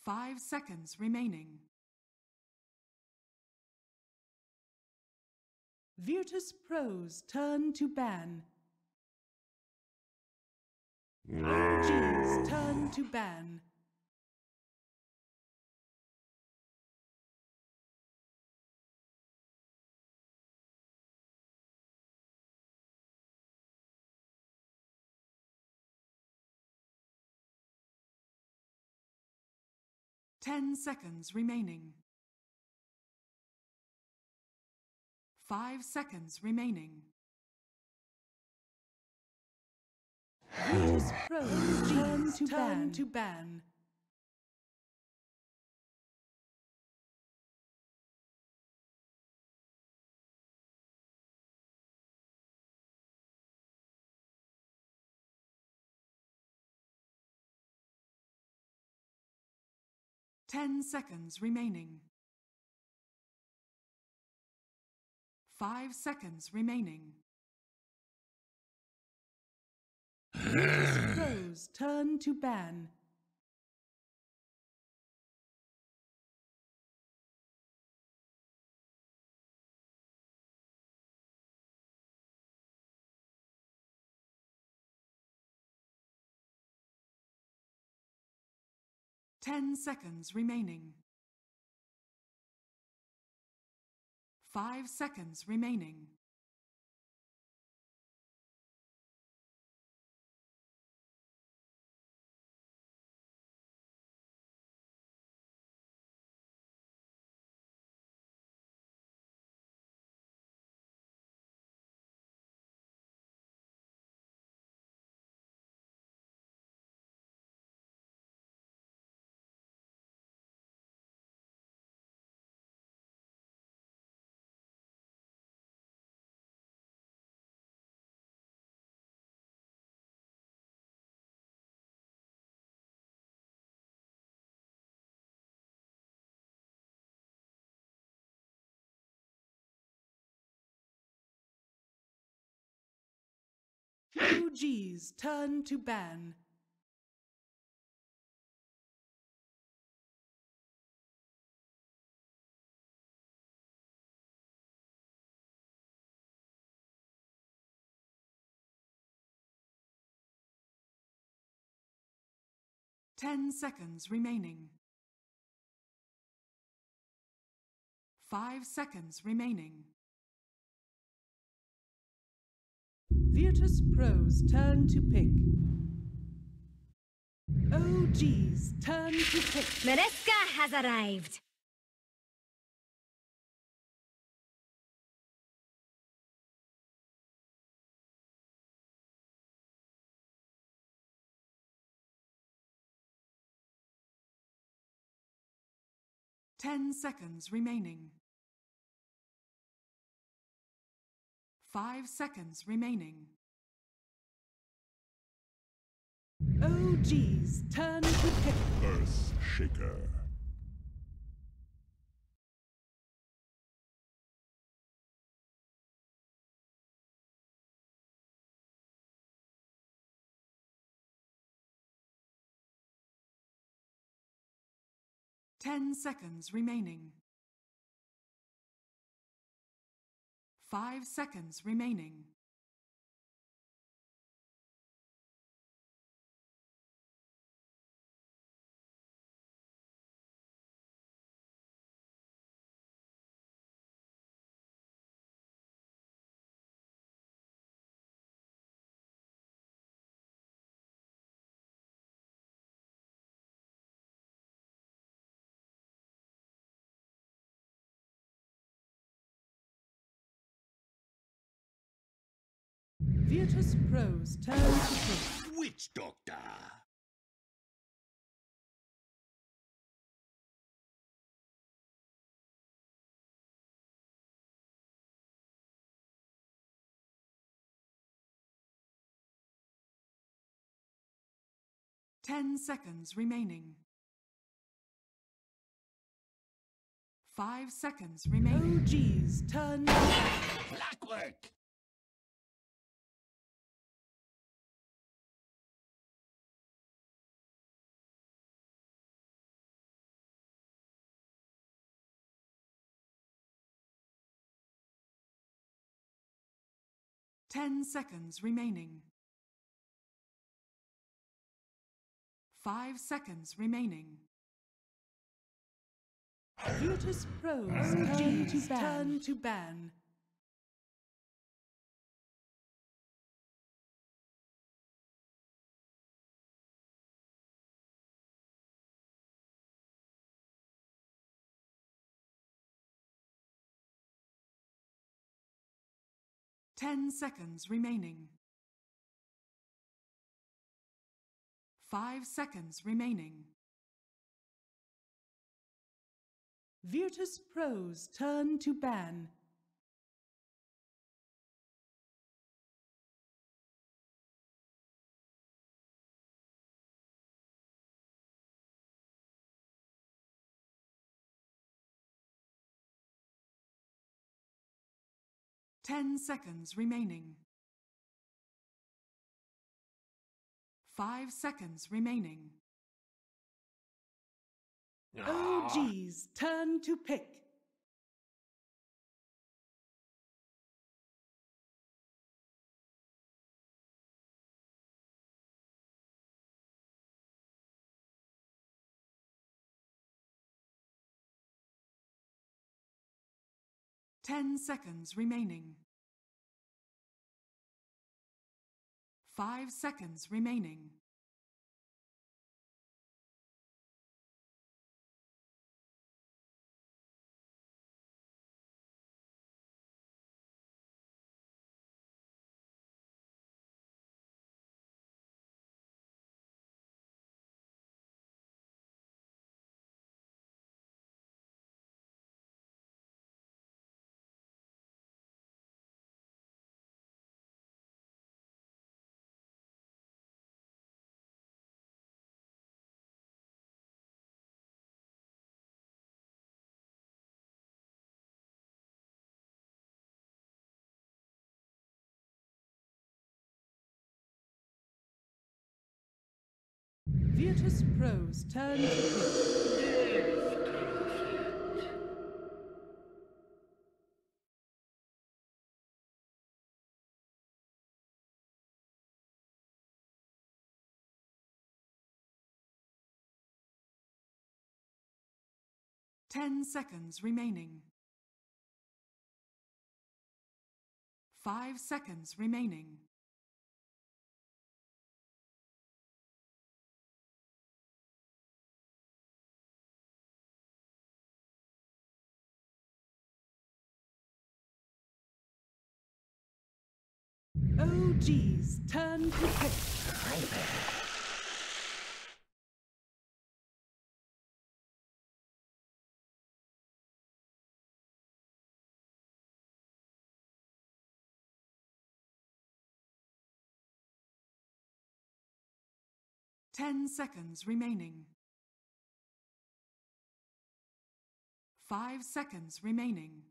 5 seconds remaining. Virtus.pro's turn to ban. OG's turn to ban. Ten seconds remaining. 5 seconds remaining. Virtus.pro's turn to ban. 10 seconds remaining. 5 seconds remaining. Virtus.pro's turn to ban. Ten seconds remaining. 5 seconds remaining. OG's turn to ban. Ten seconds remaining. 5 seconds remaining. Virtus.pro's turn to pick. OG's turn to pick. Maresca has arrived. Ten seconds remaining. 5 seconds remaining. OG's turn to pick. Earth Shaker. Ten seconds remaining. 5 seconds remaining. Virtus.pro's turn to pick. Witch Doctor. Ten seconds remaining. 5 seconds remaining. OG's turn to pick. Clockwork. 10 seconds remaining. 5 seconds remaining. Virtus.pro's turn to ban. Ten seconds remaining. 5 seconds remaining. Virtus.pro's turn to ban. Ten seconds remaining. 5 seconds remaining. OG's turn to pick. Ten seconds remaining. 5 seconds remaining. Virtus.pro's turn to pick. 10 seconds remaining. 5 seconds remaining. OG's turn to pick. 10 seconds remaining. 5 seconds remaining.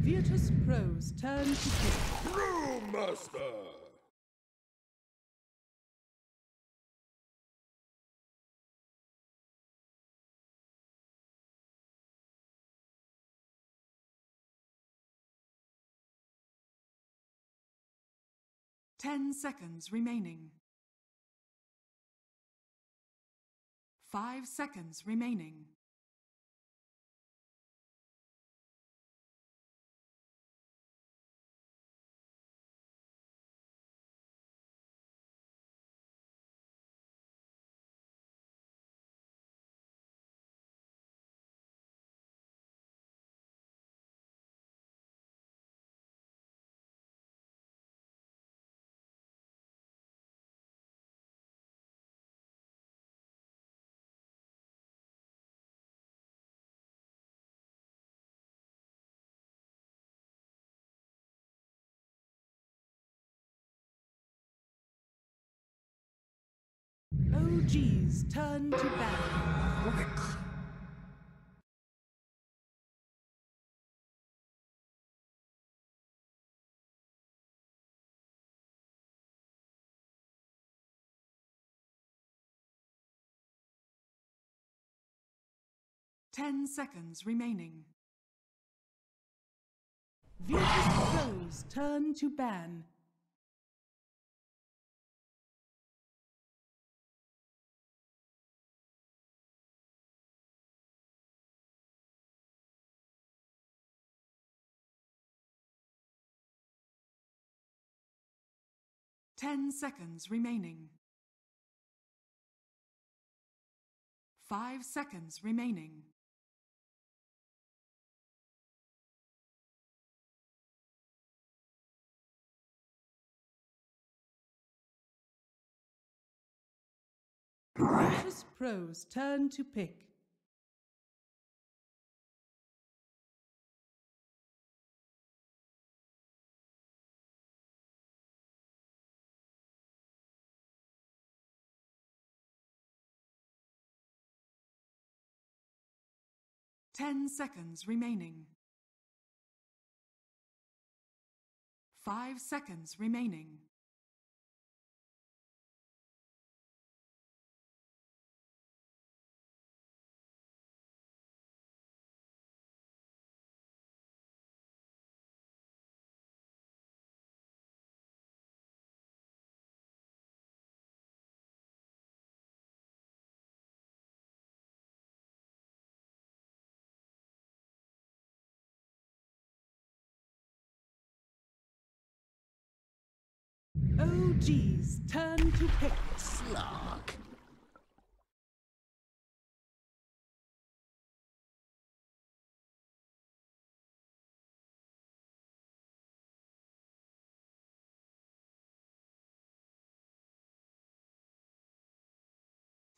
Virtus.pro's turn to pick. Brewmaster! 10 seconds remaining. 5 seconds remaining. OG's turn to ban. 10 seconds remaining. Virtus.pro's turn to ban. Ten seconds remaining. 5 seconds remaining. Virtus.pro's turn to pick. Ten seconds remaining. 5 seconds remaining. OG's turn to pick. Slog.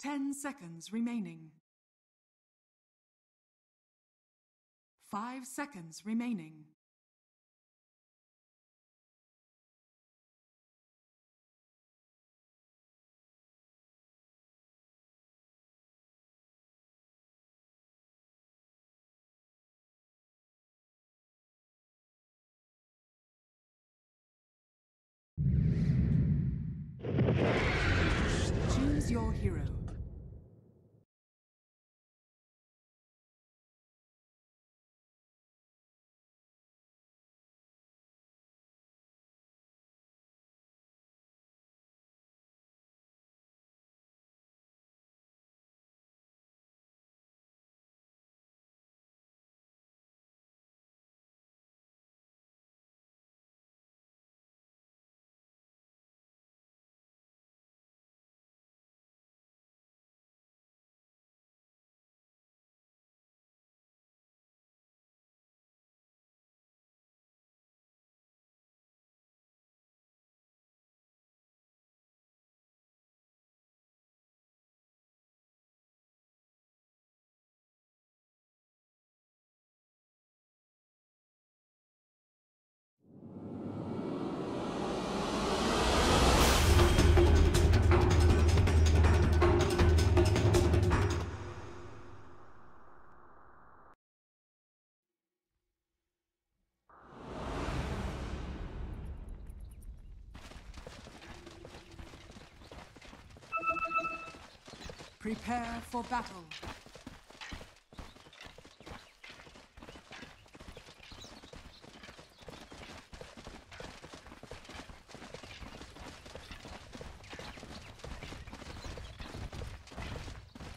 Ten seconds remaining. 5 seconds remaining. Choose your hero. Prepare for battle.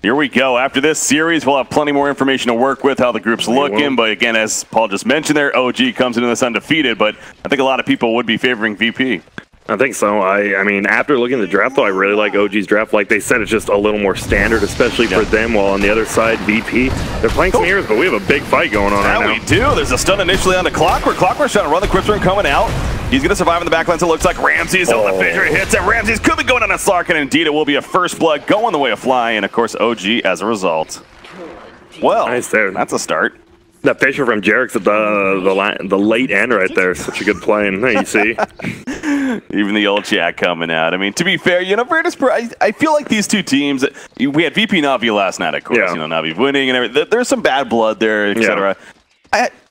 Here we go. After this series, we'll have plenty more information to work with, how the group's looking. But again, as Paul just mentioned there, OG comes into this undefeated, but I think a lot of people would be favoring VP. I think so. I mean, after looking at the draft, though, I really like OG's draft. Like they said, it's just a little more standard, especially for them, while on the other side, VP, they're playing some heroes, but we have a big fight going on right now. We do. There's a stun initially on the Clockwork. Clockwork's trying to run the Crypt Room coming out. He's going to survive in the backlines, it looks like. Ramses, the fissure hits it. Ramses could be going on a Slark, and indeed it will be a first blood going the way of Fly, and of course OG as a result. Well, nice there. That's a start. That Fisher from Jarek's at the late end right there. Such a good play. And there you see. Even the old chat coming out. I mean, to be fair, you know, Virtus.pro, I feel like these two teams, we had VP Navi last night, of course, Yeah. you know, Navi winning and everything. There's some bad blood there, etc.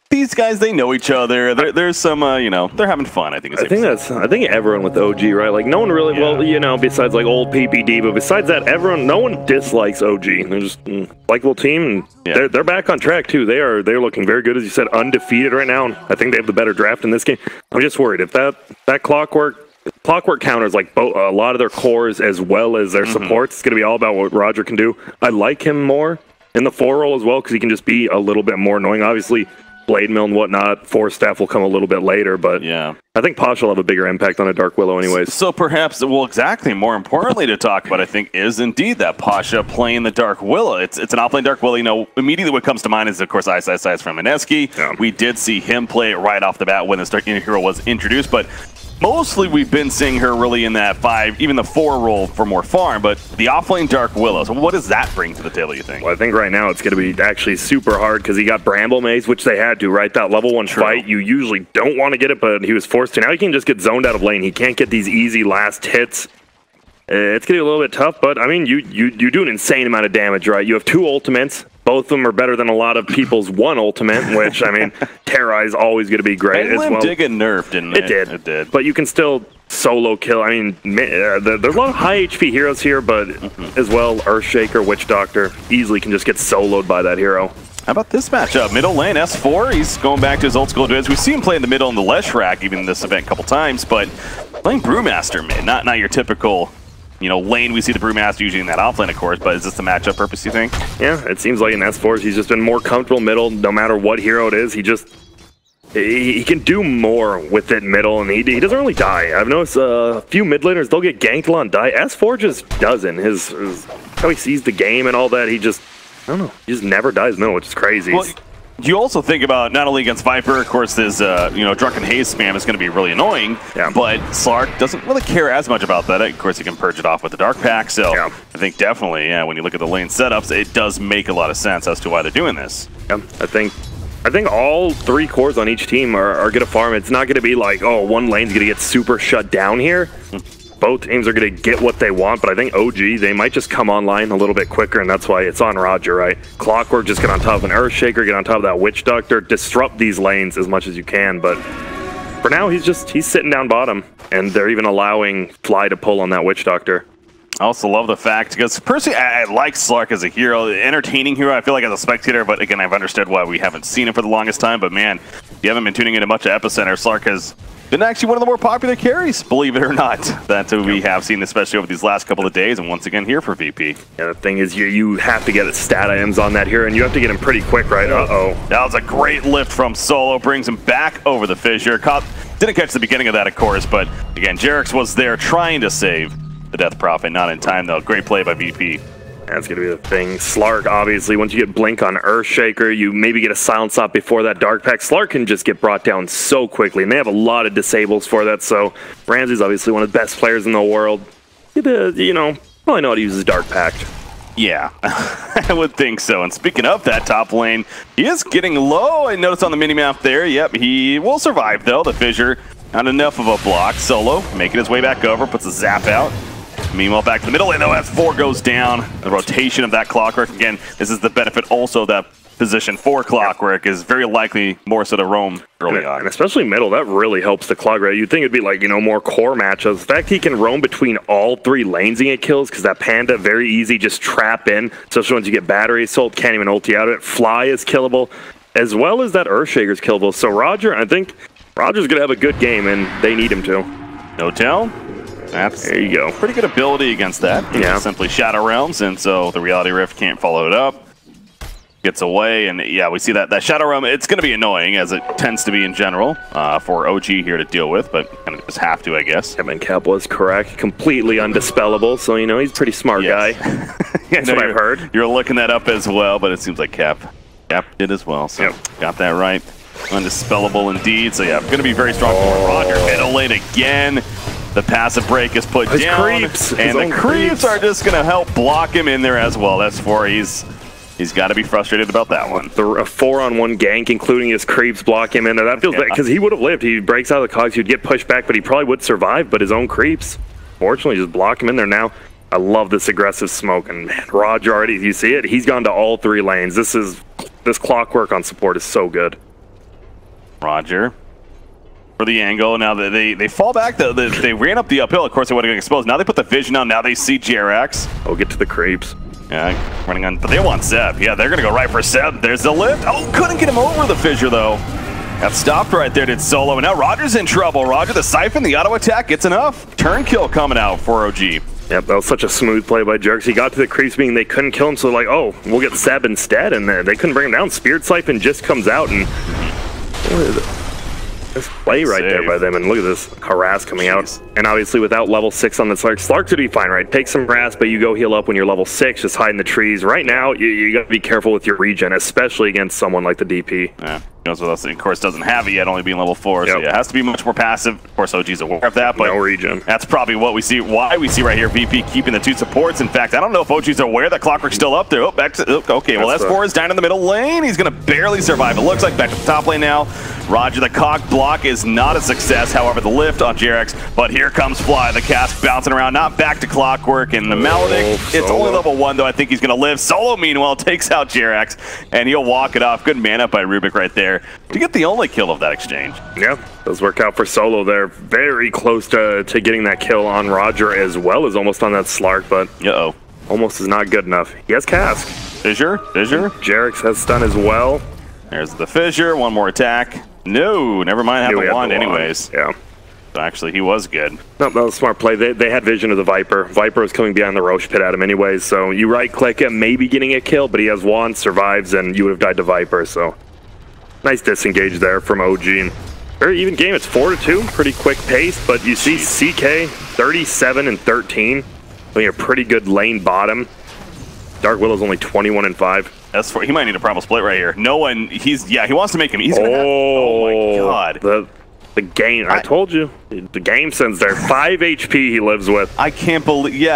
These guys, they know each other. There's some, you know, they're having fun. I think. I think everyone with OG, right? Like no one really, well, you know, besides like old PPD, but besides that, no one dislikes OG. They're just likable team. And they're back on track too. They're looking very good, as you said, undefeated right now. And I think they have the better draft in this game. I'm just worried if that clockwork counters like a lot of their cores as well as their supports. It's going to be all about what Roger can do. I like him more in the 4 role as well because he can just be a little bit more annoying. Obviously, Blade Mill and whatnot, 4 staff will come a little bit later, but yeah, I think Posh will have a bigger impact on a Dark Willow anyways. So perhaps, well, exactly, more importantly to talk about, I think, is indeed that Pasha playing the Dark Willow. It's an offlane Dark Willow. You know, immediately what comes to mind is, of course, Ice from Mineski. Yeah. We did see him play it right off the bat when the Dark Hero was introduced, but mostly we've been seeing her really in that 5, even the 4 role for more farm, but the offlane Dark Willow. So what does that bring to the table, you think? Well, I think right now it's going to be actually super hard because he got Bramble Maze, which they had to, right? That level 1 fight, you usually don't want to get it, but he was forced to. Now he can just get zoned out of lane. He can't get these easy last hits. It's going to be a little bit tough, but I mean, you do an insane amount of damage, right? You have 2 ultimates. Both of them are better than a lot of people's 1 ultimate, which, I mean, Terra is always going to be great as well. Did get nerfed, didn't it? It did. But you can still solo kill. I mean, there's a lot of high HP heroes here, but as well, Earthshaker, Witch Doctor, easily can just get soloed by that hero. How about this matchup? Middle lane, S4, he's going back to his old school days. We see him play in the middle in the Lesh rack, even in this event a couple times, but playing Brewmaster mid, not your typical, you know, lane. We see the Brewmaster usually in that offlane, of course, but is this the matchup purpose, you think? Yeah, it seems like in S4s, he's just been more comfortable middle, no matter what hero it is. He can do more with it middle, and he doesn't really die. I've noticed a few mid laners, they'll get ganked a lot and die. S4 just doesn't. His how he sees the game and all that, he just, I don't know, he just never dies middle, which is crazy. Well, you also think about not only against Viper, of course, this you know, Drunken Haze spam is going to be really annoying, but Slark doesn't really care as much about that. Of course, he can purge it off with the Dark Pack, so I think definitely, when you look at the lane setups, it does make a lot of sense as to why they're doing this. Yeah, I think all 3 cores on each team are going to farm. It's not going to be like, oh, one lane's going to get super shut down here. Both teams are going to get what they want, but I think OG, they might just come online a little bit quicker, and that's why it's on Roger, right? Clockwork, just get on top of an Earthshaker, get on top of that Witch Doctor, disrupt these lanes as much as you can, but for now, he's sitting down bottom, and they're even allowing Fly to pull on that Witch Doctor. I also love the fact, because personally, I like Slark as a hero, entertaining hero, I feel like as a spectator, but again, I've understood why we haven't seen him for the longest time, but man, if you haven't been tuning into much of Epicenter, Slark has been actually one of the more popular carries, believe it or not, that we have seen, especially over these last couple of days, and once again here for VP. Yeah, the thing is, you have to get stat items on that hero, and you have to get him pretty quick, right? Uh-oh. That was a great lift from Solo, brings him back over the fissure. Didn't catch the beginning of that, of course, but again, Jarek's was there trying to save the Death Prophet, not in time though. Great play by VP. That's going to be the thing. Slark, obviously, once you get Blink on Earthshaker, you maybe get a Silence Stop before that Dark Pack. Slark can just get brought down so quickly, and they have a lot of disables for that, so Ramsey's obviously one of the best players in the world. You know, probably know how to use his Dark Pact. Yeah, I would think so. And speaking of that top lane, he is getting low. I noticed on the minimap there, yep, he will survive though. The fissure, not enough of a block. Solo making his way back over, puts a zap out. Meanwhile, back to the middle lane, though, S4 goes down. The rotation of that Clockwork, again, this is the benefit also that position for Clockwork is very likely more so to roam early on. And especially middle, that really helps the Clockwork. You'd think it'd be like, you know, more core matchups. The fact he can roam between all 3 lanes and get kills, because that Panda, very easy, just trap in, especially once you get Battery Assault, can't even ulti out of it. Fly is killable, as well as that Earthshaker's killable. So Roger, I think Roger's going to have a good game, and they need him to. No tell. There you go. Pretty good ability against that. Yeah. Simply Shadow Realms, and so the Reality Rift can't follow it up. Gets away, and yeah, we see that Shadow Realm, it's going to be annoying, as it tends to be in general, for OG here to deal with, but kind of just have to, I guess. Kevin Cap was correct. Completely undispellable, so, you know, he's a pretty smart guy. That's what I've heard. You're looking that up as well, but it seems like Cap did as well, so got that right. Undispellable indeed, so yeah, going to be very strong for Roger. Middle lane again. The passive break is put down, creeps. And the creeps are just going to help block him in there as well. That's for he's He's got to be frustrated about that one. A 4-on-1 gank, including his creeps block him in there. That feels bad, because he would have lived. He breaks out of the cogs, he'd get pushed back, but he probably would survive, but his own creeps, fortunately, just block him in there now. I love this aggressive smoke, and man, Roger already, you see it? He's gone to all 3 lanes. This clockwork on support is so good. Roger. For the angle, now they fall back, they ran up the uphill, of course they would have been exposed. Now they put the vision on, now they see JRX. Oh, get to the creeps. Yeah, running on, but they want Seb. Yeah, they're gonna go right for Seb. There's the lift. Oh, couldn't get him over the fissure though. Got stopped right there, did Solo, and now Roger's in trouble. Roger, the Siphon, the auto attack gets enough. Turn kill coming out for OG. Yep, that was such a smooth play by Jerks. He got to the creeps, being they couldn't kill him, so like, oh, we'll get Seb instead, and they couldn't bring him down. Spirit Siphon just comes out, and this play right there by them, and look at this harass coming out. And obviously without level 6 on the Slark, Slark would be fine, right? Take some harass, but you go heal up when you're level 6, just hide in the trees. Right now, you gotta be careful with your regen, especially against someone like the DP. Yeah, goes with us. Of course, doesn't have it yet, only being level 4, so yeah, it has to be much more passive. Of course, OG's aware of that, but no regen. That's probably what we see, why we see right here VP keeping the 2 supports. In fact, I don't know if OG's aware that Clockwork's still up there. Oh, back to, okay, well, S4 is down in the middle lane. He's gonna barely survive. It looks like back to the top lane now. Roger, the cog block is not a success. However, the lift on JRX, but here comes Fly, the cask bouncing around, not back to Clockwork, and the Maledict, it's only level 1, though. I think he's gonna live. Solo, meanwhile, takes out JRX, and he'll walk it off. Good man up by Rubik right there to get the only kill of that exchange. Yeah, does work out for Solo there. Very close to getting that kill on Roger, as well as almost on that Slark, but almost is not good enough. He has cask. Fissure. JRX has stun as well. There's the fissure, one more attack. No, never mind, have the wand anyways. Yeah. So actually, he was good. No, that was a smart play. They had vision of the Viper. Viper was coming behind the Roche pit at him anyways, so you right-click him, maybe getting a kill, but he has wand, survives, and you would have died to Viper, so nice disengage there from OG. Very even game, it's 4-2, pretty quick pace, but you see CK 37 and 13, doing a pretty good lane bottom. Dark Willow's only 21 and 5. That's for, he might need a primal split right here. No one, he wants to make him. He's gonna have, oh my god. The game, I told you, the game sense there. 5 HP he lives with. I can't believe,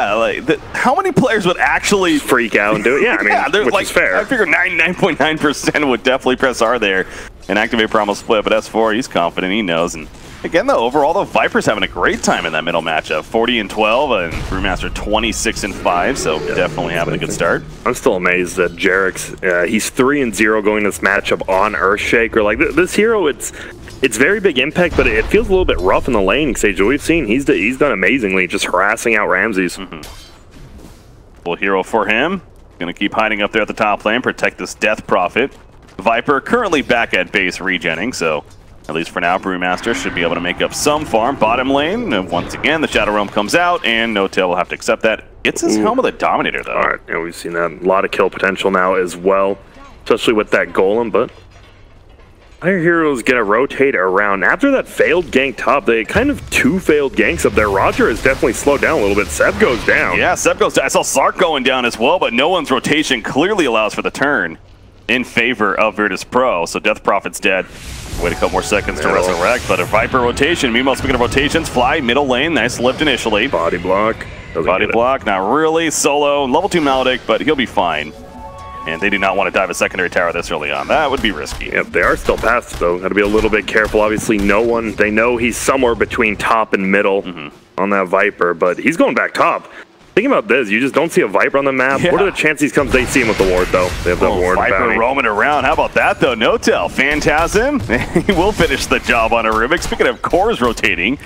how many players would actually freak out and do it? Yeah, I mean, which is fair. I figure 99.9% would definitely press R there and activate primal split, but S4, he's confident, he knows. And again, though, overall, the Viper's having a great time in that middle matchup. 40 and 12, and Brewmaster 26 and 5, so definitely having a good start. I'm still amazed that JRX, he's 3 and 0 going this matchup on Earthshaker. Like this hero, it's very big impact, but it feels a little bit rough in the lane. Sage, we've seen he's done amazingly, just harassing out Ramses. Full hero for him. Gonna keep hiding up there at the top lane, protect this Death Prophet. Viper currently back at base regenning, so at least for now, Brewmaster should be able to make up some farm. Bottom lane, and once again, the Shadow Realm comes out, and No Tail will have to accept that. It's his Helm of the Dominator, though. All right, yeah, we've seen that. A lot of kill potential now as well, especially with that Golem, but our hero's gonna rotate around. After that failed gank top, they kind of 2 failed ganks up there. Roger has definitely slowed down a little bit. Seb goes down. Yeah, Seb goes down. I saw Slark going down as well, but no one's rotation clearly allows for the turn in favor of Virtus.pro, so Death Prophet's dead. Wait a couple more seconds to resurrect, but a Viper rotation. Meanwhile, speaking of rotations, Fly, middle lane, nice lift initially. Body block. Body block, not really. Solo, level 2 Maledict, but he'll be fine. And they do not want to dive a secondary tower this early on. That would be risky. Yep, they are still passive, though. Got to be a little bit careful. Obviously, they know he's somewhere between top and middle on that Viper, but he's going back top. Thinking about this, you just don't see a Viper on the map. Yeah. What are the chances he comes? They see him with the ward, though. They have that ward. Viper roaming around. How about that, though? No Tail. Phantasm. He will finish the job on a Rubik. Speaking of cores rotating,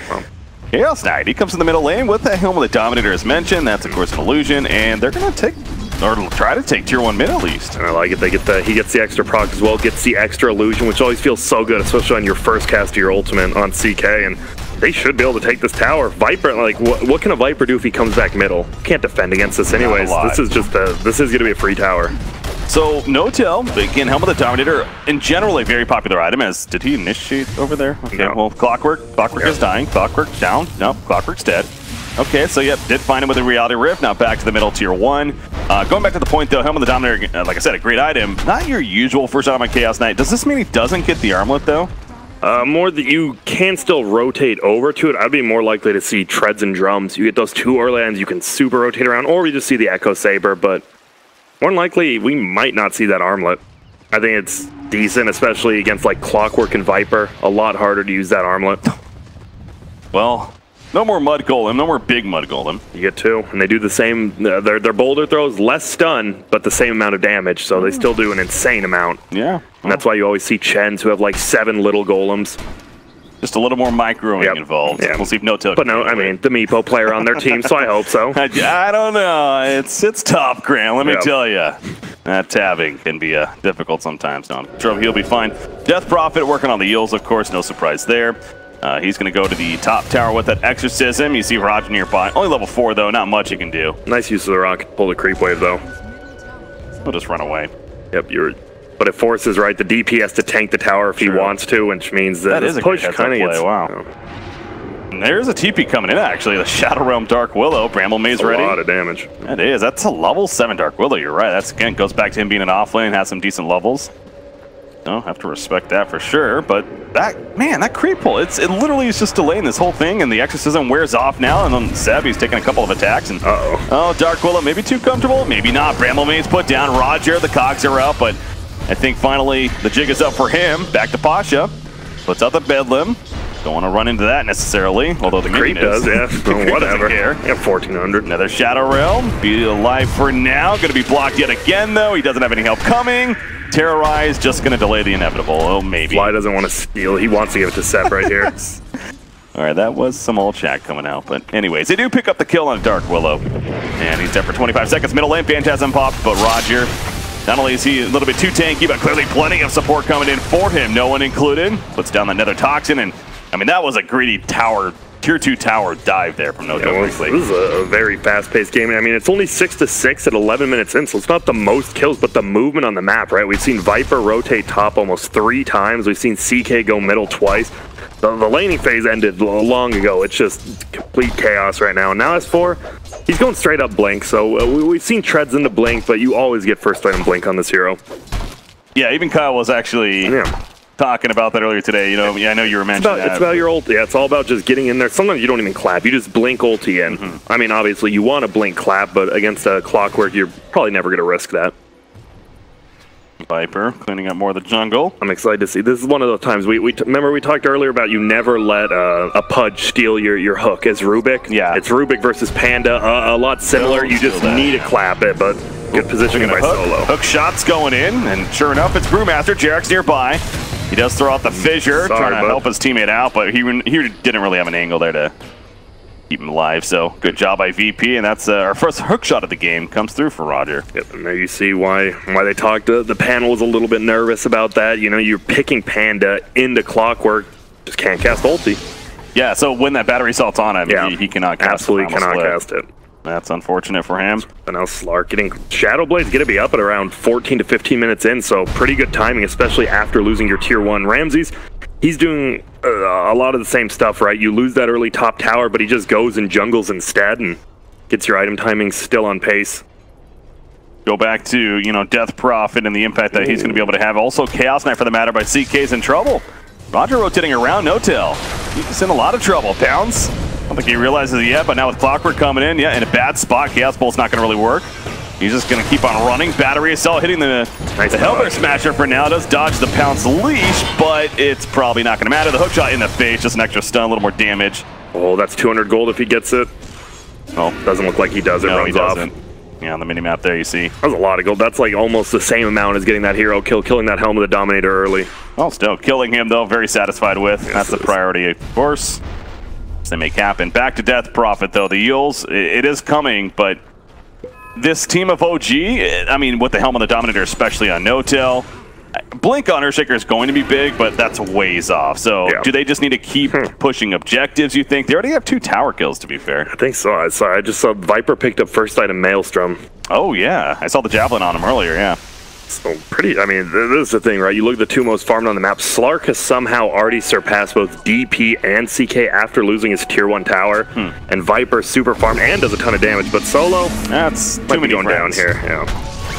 Chaos Knight. He comes in the middle lane with the Helm of the Dominator as mentioned. That's, of course, an illusion, and they're going to take, or try to take tier 1 mid at least. And I like it. He gets the extra proc as well, gets the extra illusion, which always feels so good, especially on your first cast of your ultimate on CK, and they should be able to take this tower. Viper, like, what can a Viper do if he comes back middle? Can't defend against this anyways. This is going to be a free tower. So, No Tail, again, Helm of the Dominator, in general, a very popular item. As did he initiate over there? Okay, no. Well, Clockwork is dying. Clockwork down. No, Clockwork's dead. Okay, so yep, did find him with a Reality Rift. Now back to the middle tier 1. Going back to the point though, Helm of the Dominator, like I said, a great item. Not your usual first item on Chaos Knight. Does this mean he doesn't get the armlet though? More that you can still rotate over to it. I'd be more likely to see Treads and Drums. You get those 2 early items you can super rotate around, or you just see the Echo Saber, but more than likely, we might not see that armlet. I think it's decent, especially against like Clockwork and Viper. A lot harder to use that armlet. Well, no more Mud Golem, no more big Mud Golem. You get 2, and they do the same. Their boulder throws less stun, but the same amount of damage, so they still do an insane amount. Yeah. And that's why you always see Chens who have like 7 little golems. Just a little more microing involved. Yeah. We'll see if No-Tail. But no, I mean, the Meepo player on their team, so I hope so. I don't know. It's tough, Grant. Let me tell you. That tabbing can be difficult sometimes. No, I'm sure he'll be fine. Death Prophet working on the Eels, of course. No surprise there. He's going to go to the top tower with that Exorcism. You see Roger nearby. Only level 4, though. Not much he can do. Nice use of the rock. Pull the creep wave, though. He'll just run away. Yep, but it forces, right, the DP has to tank the tower if he wants to, which means that is this a push good kind of heads-up gets... play. Wow. And there's a TP coming in, actually. The Shadow Realm Dark Willow. Bramble Maze ready. A lot of damage. That is. That's a level 7 Dark Willow. You're right. That's, again, goes back to him being an offlane, has some decent levels. No, have to respect that for sure. But that creep pull, it literally is just delaying this whole thing, and the Exorcism wears off now, and then Seb, he's taking a couple of attacks, and oh, Dark Willow, maybe too comfortable, maybe not. Bramble Maze put down. Roger, the cogs are up, but I think finally the jig is up for him. Back to Pasha. Puts out the Bedlam. Don't want to run into that necessarily, although the creep does, yeah. Whatever. Yeah, 1400. Another Shadow Realm. Be alive for now. Going to be blocked yet again, though. He doesn't have any help coming. Terrorize, just going to delay the inevitable. Oh, maybe. Fly doesn't want to steal. He wants to give it to Sep right here. All right, that was some old chat coming out. But anyways, they do pick up the kill on Dark Willow. And he's dead for 25 seconds. Middle lane, Phantasm popped, but Roger, not only is he a little bit too tanky, but clearly plenty of support coming in for him. No one included. Puts down the Nether Toxin, and I mean, that was a greedy tower, tier 2 tower dive there from No-Tail. This is a very fast-paced game. I mean, it's only 6-6 at 11 minutes in, so it's not the most kills, but the movement on the map, right? We've seen Viper rotate top almost 3 times. We've seen CK go middle twice. The laning phase ended long ago. It's just complete chaos right now. And now S4, he's going straight up Blink, so we've seen treads into Blink, but you always get first item Blink on this hero. Yeah, even Kyle was actually... talking about that earlier today, you know. Yeah, I know you were mentioning that. It's about your ulti. Yeah, it's all about just getting in there. Sometimes you don't even clap. You just blink ulti in. I mean, obviously, you want to blink clap, but against a Clockwork, you're probably never going to risk that. Viper cleaning up more of the jungle. I'm excited to see. This is one of those times. Remember we talked earlier about you never let a Pudge steal your hook as Rubik. Yeah. It's Rubik versus Panda. A lot similar. You just need to clap it, but good positioning by Solo. Hook shots going in, and sure enough, it's Brewmaster. Jarek's nearby. He does throw out the fissure, trying to help his teammate out, but he didn't really have an angle there to keep him alive. So good job by VP, and that's our first hook shot of the game. Comes through for Roger. Yep, and there you see why they talked. The panel was a little bit nervous about that. You know, you're picking Panda into Clockwork, just can't cast ulti. Yeah, so when that battery salt's on him, he cannot cast. Absolutely cannot cast it. That's unfortunate for him. And now Slark getting Shadow Blade's going to be up at around 14 to 15 minutes in, so pretty good timing, especially after losing your tier 1 Ramses. He's doing a lot of the same stuff, right? You lose that early top tower, but he just goes and jungles instead and gets your item timing still on pace. Go back to, you know, Death Prophet and the impact that he's going to be able to have. Also, Chaos Knight for the matter, by CK's in trouble. Roger rotating around No-Tail. He's in a lot of trouble. Pounds. I don't think he realizes it yet, but now with Clockwork coming in, in a bad spot, Chaos Bolt's not going to really work. He's just going to keep on running. Battery Assault hitting the Hellbear Smasher for now. Does dodge the Pounce leash, but it's probably not going to matter. The hook shot in the face, just an extra stun, a little more damage. Oh, that's 200 gold if he gets it. Well, doesn't look like he does. It runs off. Yeah, on the minimap there, you see. That was a lot of gold. That's like almost the same amount as getting that hero kill, killing that Helm of the Dominator early. Well, still killing him, though. Very satisfied with. Yes, that's the priority, of course. They make happen. Back to Death Prophet, though. The Eels, it is coming, but this team of OG, I mean, with the Helm of the Dominator, especially on No-Tail, Blink on Earthshaker is going to be big, but that's ways off. So do they just need to keep pushing objectives, you think? They already have 2 tower kills, to be fair. I think so. I just saw Viper picked up first item Maelstrom. Oh, yeah. I saw the Javelin on him earlier, yeah. So I mean, this is the thing, right? You look at the 2 most farmed on the map. Slark has somehow already surpassed both DP and CK after losing his tier 1 tower. And Viper super farmed and does a ton of damage, but Solo, that's might be going down here. Yeah.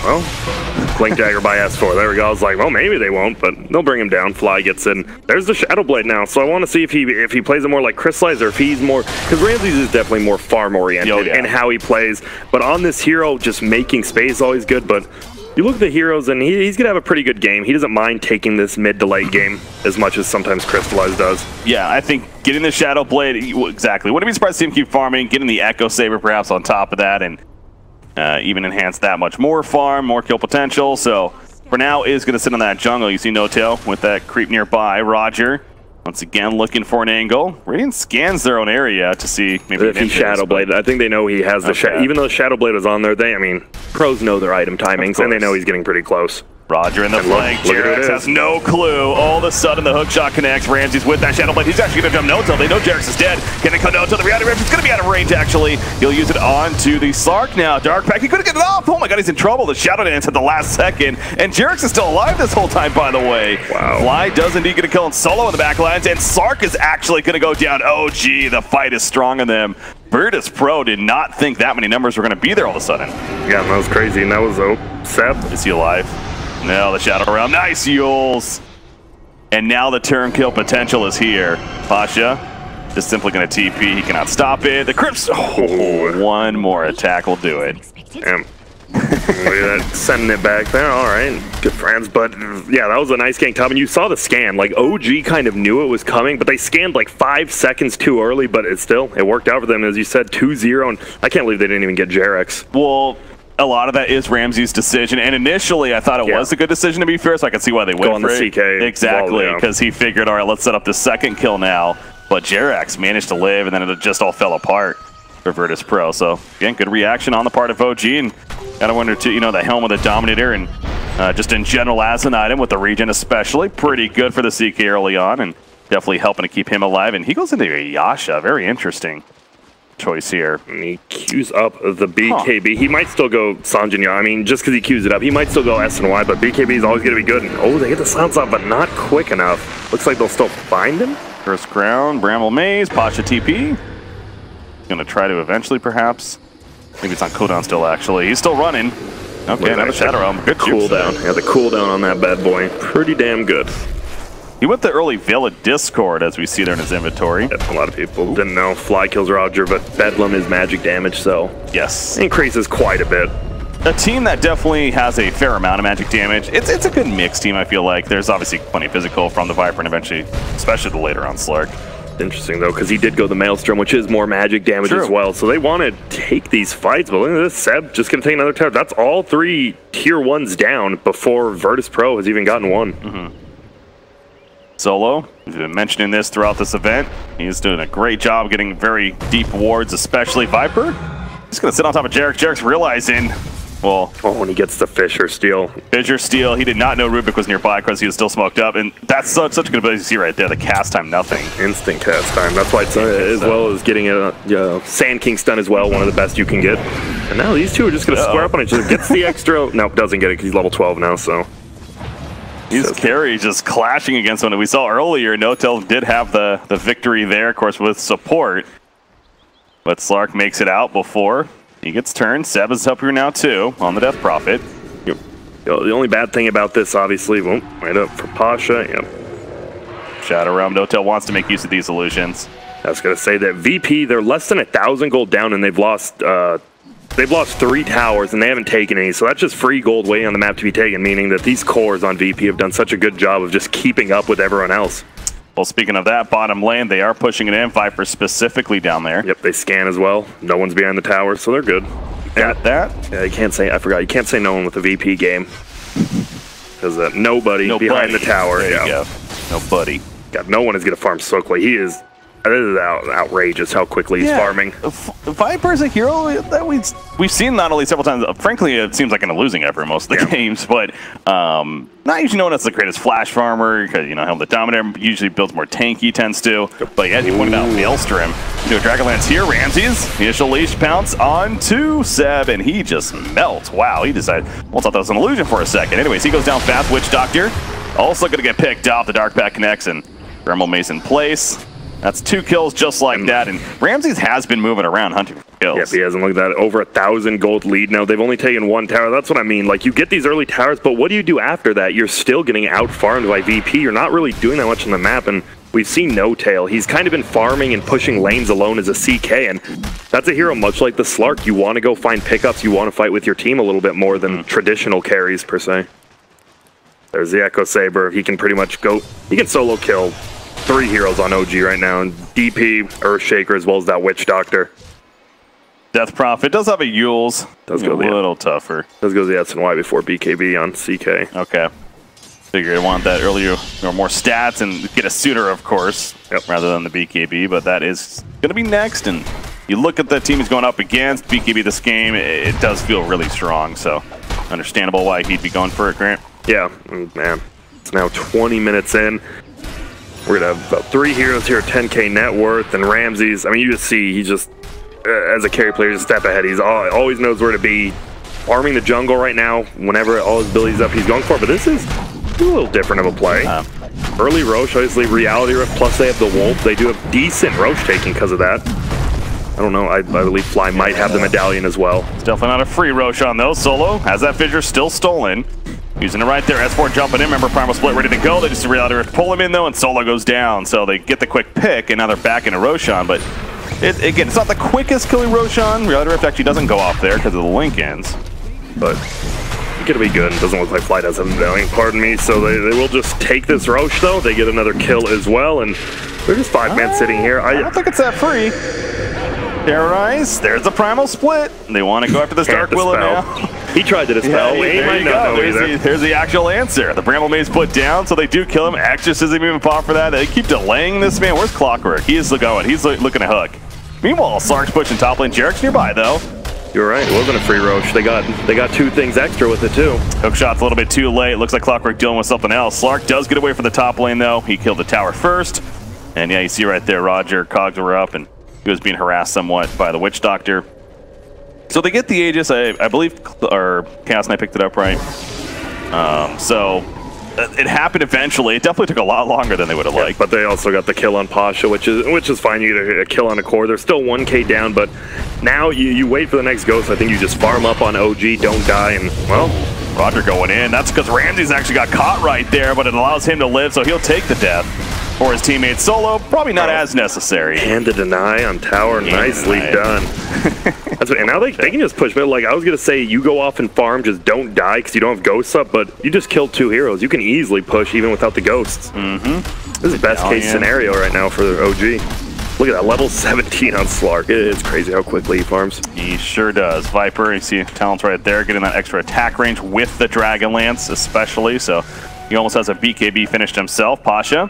well, Blink Dagger by S4. There we go. I was like, well, maybe they won't, but they'll bring him down. Fly gets in. There's the Shadow Blade now, so I want to see if he plays it more like Crystallize, or if he's more, because Ramses is definitely more farm-oriented in how he plays. But on this hero, just making space is always good, but you look at the heroes, and he's going to have a pretty good game. He doesn't mind taking this mid to late game as much as sometimes Crystallize does. Yeah, I think getting the Shadow Blade, exactly. Wouldn't be surprised to see him keep farming, getting the Echo Saber perhaps on top of that, and even enhance that much more farm, more kill potential. So for now is going to sit on that jungle. You see No-Tail with that creep nearby. Roger once again looking for an angle. Radiant scans their own area to see maybe if he Shadow Blade. I think they know he has the even though the Shadow Blade is on there. I mean, pros know their item timings, and they know he's getting pretty close. Roger in the flank. Jarex has no clue. All of a sudden, the hook shot connects. Ramses with that Shadow Blade. He's actually going to jump No-Tail. They know Jarex is dead. Can they come No-Tail? The reality Ramses is going to be out of range, actually. He'll use it onto the Slark now. Dark Pack, he couldn't get it off. Oh my god, he's in trouble. The Shadow Dance at the last second. And Jarex is still alive this whole time, by the way. Wow. Fly does indeed get a kill on Solo in the backlines. And Slark is actually going to go down. Oh, gee, the fight is strong in them. Virtus.pro did not think that many numbers were going to be there all of a sudden. Yeah, that was crazy. And that was Seb. Is he alive? No, the Shadow Realm. Nice, Yules. And now the turn kill potential is here. Pasha just simply going to TP. He cannot stop it. The Crips. Oh, one more attack will do it. Damn. Look at that. Sending it back there. All right. Good friends. But yeah, that was a nice gank top. And you saw the scan. Like, OG kind of knew it was coming, but they scanned like 5 seconds too early. But it worked out for them. As you said, 2-0. And I can't believe they didn't even get Jarex. Well, a lot of that is Ramses' decision, and initially I thought it was a good decision, to be fair, so I can see why they went for it. CK. Exactly, because he figured, all right, let's set up the second kill now. But Jarex managed to live, and then it just all fell apart for Virtus.pro. So again, good reaction on the part of OG, and gotta wonder too, you know, the helm of the Dominator, and just in general as an item with the regen especially, pretty good for the CK early on, and definitely helping to keep him alive. And he goes into a Yasha, very interesting choice here. And he queues up the BKB. He might still go Sanjin. I mean, just because he queues it up, he might still go S and Y, but BKB is always going to be good. And, oh, they get the silence off, but not quick enough. Looks like they'll still find him. First ground, Bramble Maze, Pasha TP. Going to try to eventually, perhaps. Maybe it's on cooldown still, actually. He's still running. Okay, another Shadow Realm. Good cooldown. Yeah, the cooldown on that bad boy. Pretty damn good. He went the early Villa Discord, as we see there in his inventory. Yep, a lot of people didn't know. Fly kills Roger, but Bedlam is magic damage, so yes, increases quite a bit. A team that definitely has a fair amount of magic damage. It's a good mixed team, I feel like. There's obviously plenty of physical from the Viper, and eventually, especially the later on Slark. Interesting, though, because he did go the Maelstrom, which is more magic damage as well. So they want to take these fights, but look at this. Seb just going to take another tower. That's all 3 tier 1s down before Virtus.pro has even gotten one. Solo, we've been mentioning this throughout this event. He's doing a great job getting very deep wards, especially Viper. He's going to sit on top of Jarex. Jarex realizing, well... Oh, and he gets the Fissure Steal. Fissure Steal. He did not know Rubik was nearby because he was still smoked up. And that's such a good ability to see right there. The cast time, nothing. Instant cast time. That's why it's as well as getting a Sand King stun as well, one of the best you can get. And now these two are just going to square up on each other. Gets the extra... Nope, doesn't get it because he's level 12 now, so... His carry just clashing against one that we saw earlier. No-Tail did have the victory there, of course, with support. But Slark makes it out before he gets turned. Seb is up here now, too, on the Death Prophet. Yep. The only bad thing about this, obviously, right up for Pasha. Yep. Shadow Realm. No-Tail wants to make use of these illusions. I was going to say that VP, they're less than 1,000 gold down, and they've lost 3 towers, and they haven't taken any, so that's just free gold waiting on the map to be taken, meaning that these cores on VP have done such a good job of just keeping up with everyone else. Well, speaking of that, bottom lane, they are pushing it in. Viper specifically down there. Yep, they scan as well. No one's behind the tower, so they're good. Got that? Yeah, you can't say, I forgot, you can't say no one with a VP game. Because nobody behind the tower. There you go. Nobody. God, no one is going to farm so quickly. He is... This is outrageous how quickly he's farming. Viper is a hero that we've seen not only several times. Frankly, it seems like in a losing effort most of the games, but not usually known as the greatest flash farmer because Helm the Dominator usually builds more tanky, tends to. But as you pointed out, Maelstrom, Dragonlance here. Ramses, initial leash pounce onto Seb, and he just melts. Wow, he decided. Well, thought that was an illusion for a second. Anyways, he goes down fast. Witch Doctor also going to get picked off. The Dark Pack connects, and Bramble Mace in place. That's 2 kills just like that, and Ramses has been moving around hunting kills. Yep, he hasn't looked at that. Over 1,000 gold lead now. They've only taken 1 tower. That's what I mean. Like, you get these early towers, but what do you do after that? You're still getting out-farmed by VP. You're not really doing that much on the map, and we've seen No Tail. He's kind of been farming and pushing lanes alone as a CK, and that's a hero much like the Slark. You want to go find pickups. You want to fight with your team a little bit more than traditional carries, per se. There's the Echo Saber. He can pretty much go... He can solo kill 3 heroes on OG right now, and DP, Earthshaker, as well as that Witch Doctor. Death Prophet does have a Yules. Does go a little tougher. Does go the S&Y before BKB on CK. Okay. Figured I want that earlier, or more stats, and get a suitor, of course, rather than the BKB, but that is going to be next, and you look at the team he's going up against, BKB this game, it does feel really strong, so understandable why he'd be going for it, Grant. Yeah, man. It's now 20 minutes in. We're going to have about 3 heroes here, 10k net worth, and Ramses, I mean, you just see, he just, as a carry player, just step ahead. He's always knows where to be. Farming the jungle right now, whenever all his abilities up, he's going for it, but this is a little different of a play. Early Roche, obviously, Reality Rift, plus they have the Wolf. They do have decent Roche taking because of that. I don't know, I believe Fly might have the Medallion as well. It's definitely not a free Roche on those. Solo has that fissure still stolen. Using it right there, S4 jumping in, remember Primal Split ready to go. They just Reality Rift pull him in though, and Solo goes down. So they get the quick pick, and now they're back into Roshan, but again, it's not the quickest killing Roshan. Reality Rift actually doesn't go off there because of the link ends. But it's gonna be good. It doesn't look like Fly does have a Medallion, pardon me. So they will just take this Roche though. They get another kill as well, and they're just 5-man sitting here. I don't think it's that free. Terrorize. There's the Primal Split. They want to go after this Dark Willow now. He tried to dispel. He might not know either. There's the actual answer. The Bramble Maid's put down, so they do kill him. Exorcism even pop for that. They keep delaying this man. Where's Clockwork? He is going. He's looking to hook. Meanwhile, Slark's pushing top lane. Jarek's nearby though. You're right. It wasn't a free Roche. They got 2 things extra with it too. Hook shot's a little bit too late. Looks like Clockwork dealing with something else. Slark does get away from the top lane though. He killed the tower first. And yeah, you see right there, Roger, cogs were up, and he was being harassed somewhat by the Witch Doctor. So they get the Aegis, I believe, or Chaos Knight picked it up, right? So it happened eventually. It definitely took a lot longer than they would have liked. But they also got the kill on Pasha, which is fine. You get a kill on a core. They're still 1k down, but now you wait for the next ghost. I think you just farm up on OG, don't die, and well, Roger going in. That's because Ramses actually got caught right there, but it allows him to live, so he'll take the death. For his teammate Solo, probably not as necessary. And the deny on tower, nicely done. That's what, and now they can just push middle. Like I was gonna say, you go off and farm, just don't die because you don't have ghosts up. But you just killed 2 heroes. You can easily push even without the ghosts. This is best case scenario right now for the OG. Look at that, level 17 on Slark. It's crazy how quickly he farms. He sure does. Viper, you see talents right there, getting that extra attack range with the Dragon Lance, especially. So he almost has a BKB finished himself. Pasha.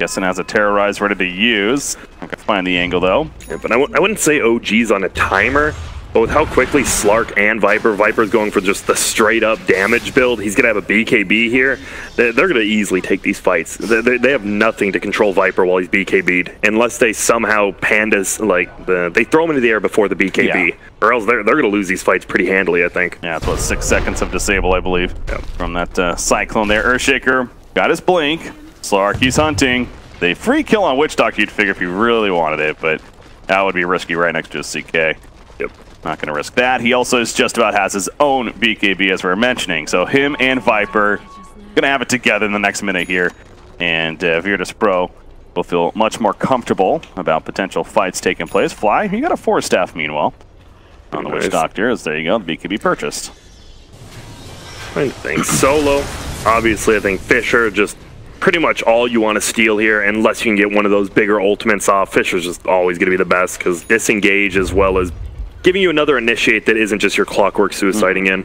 Guessing has a Terrorize ready to use. I can find the angle though. Yeah, but I wouldn't say OG's on a timer, but with how quickly Slark and Viper's going for just the straight up damage build, he's going to have a BKB here. They're going to easily take these fights. They have nothing to control Viper while he's BKB'd, unless they somehow pandas, like, they throw him into the air before the BKB, or else they're going to lose these fights pretty handily, I think. Yeah, it's what, 6 seconds of disable, I believe, from that Cyclone there. Earthshaker got his blink. Slark, he's hunting. The free kill on Witch Doctor, you'd figure if you really wanted it, but that would be risky right next to his CK. Yep. Not going to risk that. He also just about has his own BKB, as we were mentioning. So him and Viper going to have it together in the next minute here. And Virtus.pro will feel much more comfortable about potential fights taking place. Fly, you got a 4-staff meanwhile on the Witch Doctor. As there you go, the BKB purchased. I think Solo, obviously I think Fisher, just pretty much all you want to steal here, unless you can get one of those bigger ultimates off. Fisher's just always going to be the best, because disengage as well as giving you another initiate that isn't just your Clockwork suiciding in.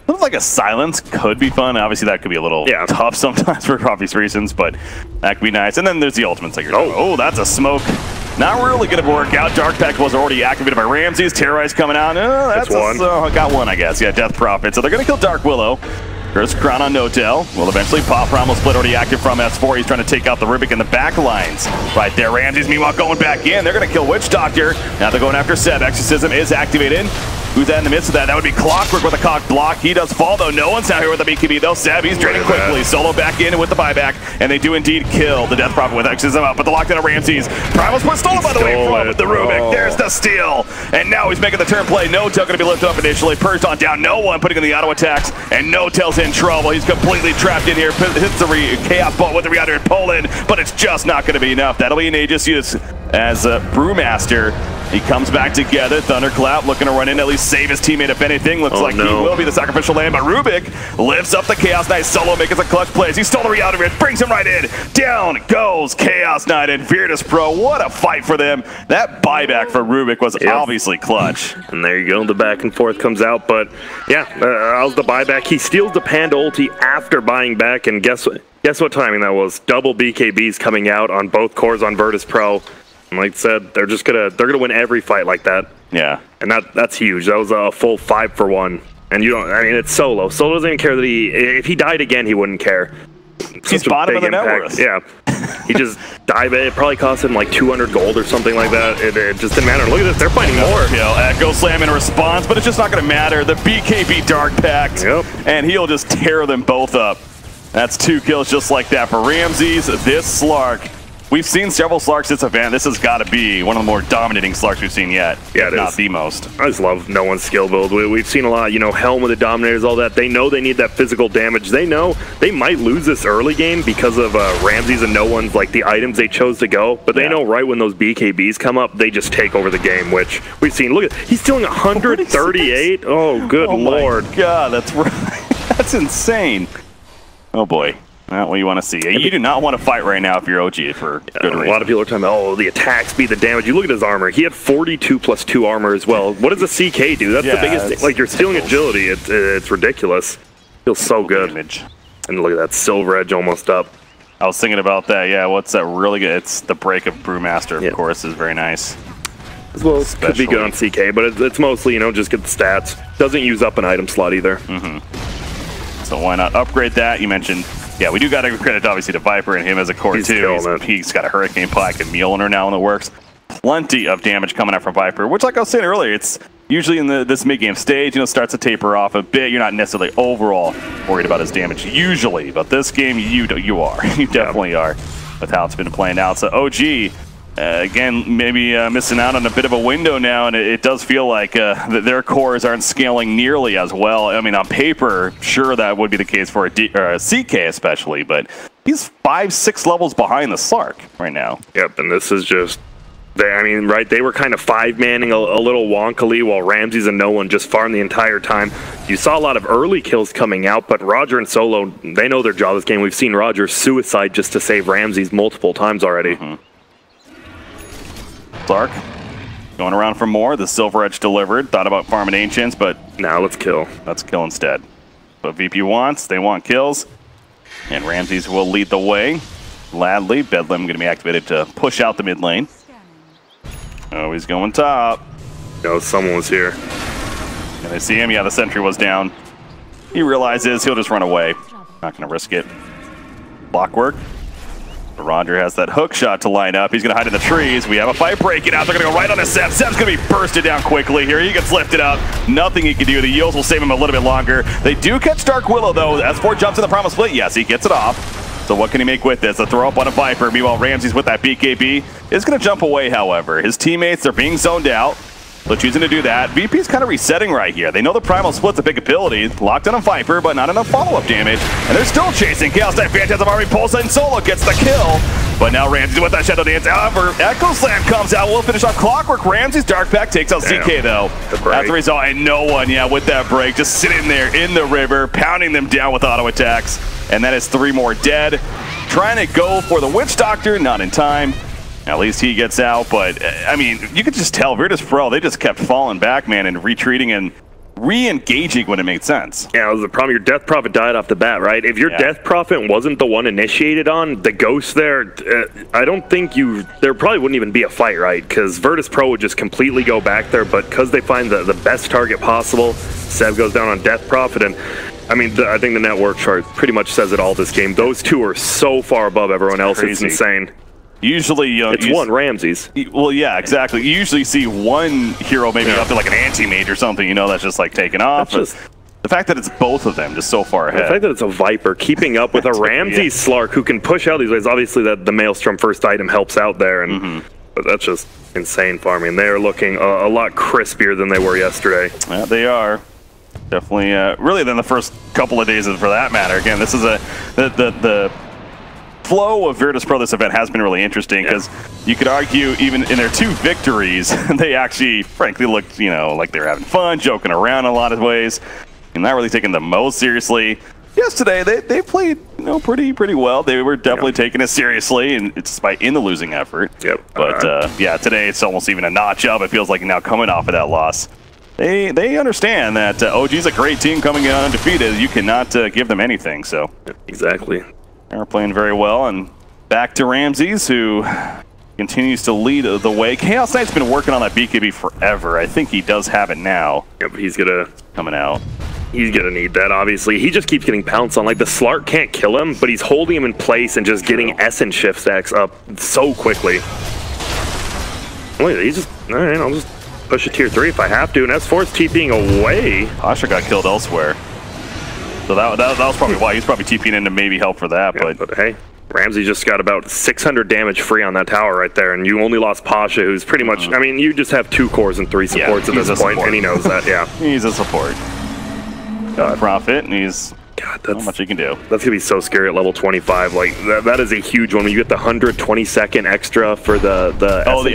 Looks like a silence could be fun. Obviously, that could be a little tough sometimes for obvious reasons, but that could be nice. And then there's the ultimates like you're talking about. Oh, that's a smoke. Not really going to work out. Dark Pact was already activated by Ramses. Terrorize coming out. That's one. Got one, I guess. Yeah, Death Prophet. So they're going to kill Dark Willow. First Crown on No Tail. Will eventually pop. Primal Split already active from S4. He's trying to take out the Rubik in the back lines. Right there, Ramses meanwhile going back in. They're going to kill Witch Doctor. Now they're going after Seb. Exorcism is activated. Who's that in the midst of that? That would be Clockwork with a cock block. He does fall, though. No one's out here with the BKB, though. Seb, he's draining quickly. Solo back in with the buyback, and they do indeed kill the Death Prophet with X's up, but the lockdown of Ramses. Primal's put stolen, by the way, from the Rubik. There's the steal, and now he's making the turn play. No Tail going to be lifted up initially. Purged on down. No one putting in the auto attacks, and No Tail's in trouble. He's completely trapped in here. Hits the Chaos Bolt with the Reactor in Poland, but it's just not going to be enough. That'll be an Aegis use as Brewmaster. He comes back together. Thunderclap looking to run in, at least save his teammate if anything. Looks like he will be the sacrificial lamb, but Rubik lifts up the Chaos Knight. Solo making some clutch plays. He stole the Reality Ridge, brings him right in. Down goes Chaos Knight and Virtus.pro. What a fight for them. That buyback for Rubik was obviously clutch. And there you go. The back and forth comes out, but yeah, how's the buyback? He steals the Panda ulti after buying back, and guess what timing that was? Double BKBs coming out on both cores on Virtus.pro. And like I said, they're gonna win every fight like that. Yeah. And that's huge. That was a full 5-for-1. And it's Solo. Solo doesn't even care that if he died again, he wouldn't care. He's bottom of the net worth. Yeah. He just died. It probably cost him like 200 gold or something like that. It just didn't matter. Look at this. They're fighting more. Echo Slam in response, but it's just not going to matter. The BKB Dark Pact, and he'll just tear them both up. That's 2 kills just like that for Ramses. This Slark, we've seen several Slarks this event. This has got to be one of the more dominating Slarks we've seen yet. Yeah, it is. Not the most. I just love No One's skill build. We've seen a lot, Helm with the Dominators, all that. They know they need that physical damage. They know they might lose this early game because of Ramses and No One's, like, the items they chose to go. But they know right when those BKBs come up, they just take over the game, which we've seen. Look at, he's stealing 138. Oh, good lord. My God, that's right. That's insane. Oh, boy. Not what you want to see. You do not want to fight right now if you're OG for good reason. A lot of people are talking about, the attack speed, the damage. You look at his armor. He had 42 plus 2 armor as well. What does a CK do? That's the biggest thing. Like, you're stealing agility. It's ridiculous. Feels so good. Damage. And look at that Silver Edge almost up. I was thinking about that. Yeah, what's that really good? It's the break of Brewmaster, of course, is very nice. As well, could be good on CK, but it's mostly, just get the stats. Doesn't use up an item slot either. So why not upgrade that? You mentioned, we do got to give credit, obviously, to Viper and him as a core, too. He's got a Hurricane Pike and Mjolnir now in the works. Plenty of damage coming out from Viper, which, like I was saying earlier, it's usually in this mid-game stage, starts to taper off a bit. You're not necessarily overall worried about his damage usually, but this game, you are. You definitely are with how it's been playing out. So OG, again, maybe missing out on a bit of a window now, and it does feel like their cores aren't scaling nearly as well. I mean, on paper, sure, that would be the case for a CK especially, but he's 5-6 levels behind the Slark right now. Yep, and this is just... they were kind of 5-manning a little wonkily while Ramses and No One just farmed the entire time. You saw a lot of early kills coming out, but Roger and Solo, they know their job this game. We've seen Roger suicide just to save Ramses multiple times already. Slark going around for more. The Silver Edge delivered. Thought about farming Ancients, but now let's kill. Let's kill instead. What VP wants, they want kills. And Ramses will lead the way. Gladly, Bedlam going to be activated to push out the mid lane. Oh, he's going top. No, someone was here. And they see him. Yeah, the sentry was down. He realizes he'll just run away. Not going to risk it. Blockwork. Roger has that hook shot to line up. He's going to hide in the trees. We have a fight breaking out. They're going to go right on to Seb. Seb's going to be bursted down quickly here. He gets lifted up. Nothing he can do. The yields will save him a little bit longer. They do catch Dark Willow, though. S4 jumps in the Primal Split. Yes, he gets it off. So what can he make with this? A throw up on a Viper. Meanwhile, Ramses with that BKB is going to jump away, however. His teammates are being zoned out. So choosing to do that. VP's kind of resetting right here. They know the Primal Split's a big ability. Locked on a Viper, but not enough follow-up damage. And they're still chasing. Chaos Knight, Phantasm Army, Pulsar, and Solo gets the kill. But now Ramses with that Shadow Dance. However, Echo Slam comes out. We'll finish off Clockwork. Ramses Dark Pack takes out CK, though. That's the result. And No One, with that break, just sitting there in the river, pounding them down with auto attacks. And that is 3 more dead. Trying to go for the Witch Doctor, not in time. At least he gets out, but, I mean, you could just tell Virtus.pro, they just kept falling back, man, and retreating and re-engaging when it made sense. Yeah, it was the problem. Your Death Prophet died off the bat, right? If your Death Prophet wasn't the one initiated on, the Ghost there, I don't think there probably wouldn't even be a fight, right? Because Virtus.pro would just completely go back there, but because they find the best target possible, Seb goes down on Death Prophet, and I mean, I think the network chart pretty much says it all this game. Those two are so far above everyone else, it's insane. Usually, it's one Ramses. Well, yeah, exactly. You usually see one hero maybe up to like an anti-mage or something, that's just like taking off. The fact that it's both of them just so far ahead. The fact that it's a Viper keeping up with a Ramses Slark who can push out these ways. Obviously, that the Maelstrom first item helps out there, and but that's just insane farming. They're looking a lot crispier than they were yesterday. Yeah, they are. Definitely, really than the first couple of days, for that matter. Again, this is the flow of Virtus.pro this event has been really interesting because you could argue even in their 2 victories, they actually, frankly, looked, like they were having fun, joking around in a lot of ways, and not really taking the most seriously. Yesterday, they played, pretty well. They were definitely taking it seriously, and despite in the losing effort. But yeah, today it's almost even a notch up. It feels like now coming off of that loss. They understand that OG's a great team coming in undefeated. You cannot give them anything. So exactly. They're playing very well, and back to Ramses, who continues to lead the way. Chaos Knight's been working on that BKB forever. I think he does have it now. Yeah, but he's gonna coming out. He's gonna need that, obviously. He just keeps getting pounced on. Like, the Slark can't kill him, but he's holding him in place and just getting Essence shift stacks up so quickly. Look, he's just, all right, I'll just push a tier 3 if I have to, and S4's TPing away. Pasha got killed elsewhere. So that was probably why he's probably TPing in to maybe help for that. Yeah, but hey, Ramsey just got about 600 damage free on that tower right there, and you only lost Pasha, who's pretty much, I mean, you just have 2 cores and 3 supports at this point, and he knows that, yeah. He's a support. Profit, and he's not much he can do. That's gonna be so scary at level 25. Like that is a huge one. When you get the 120-second extra for the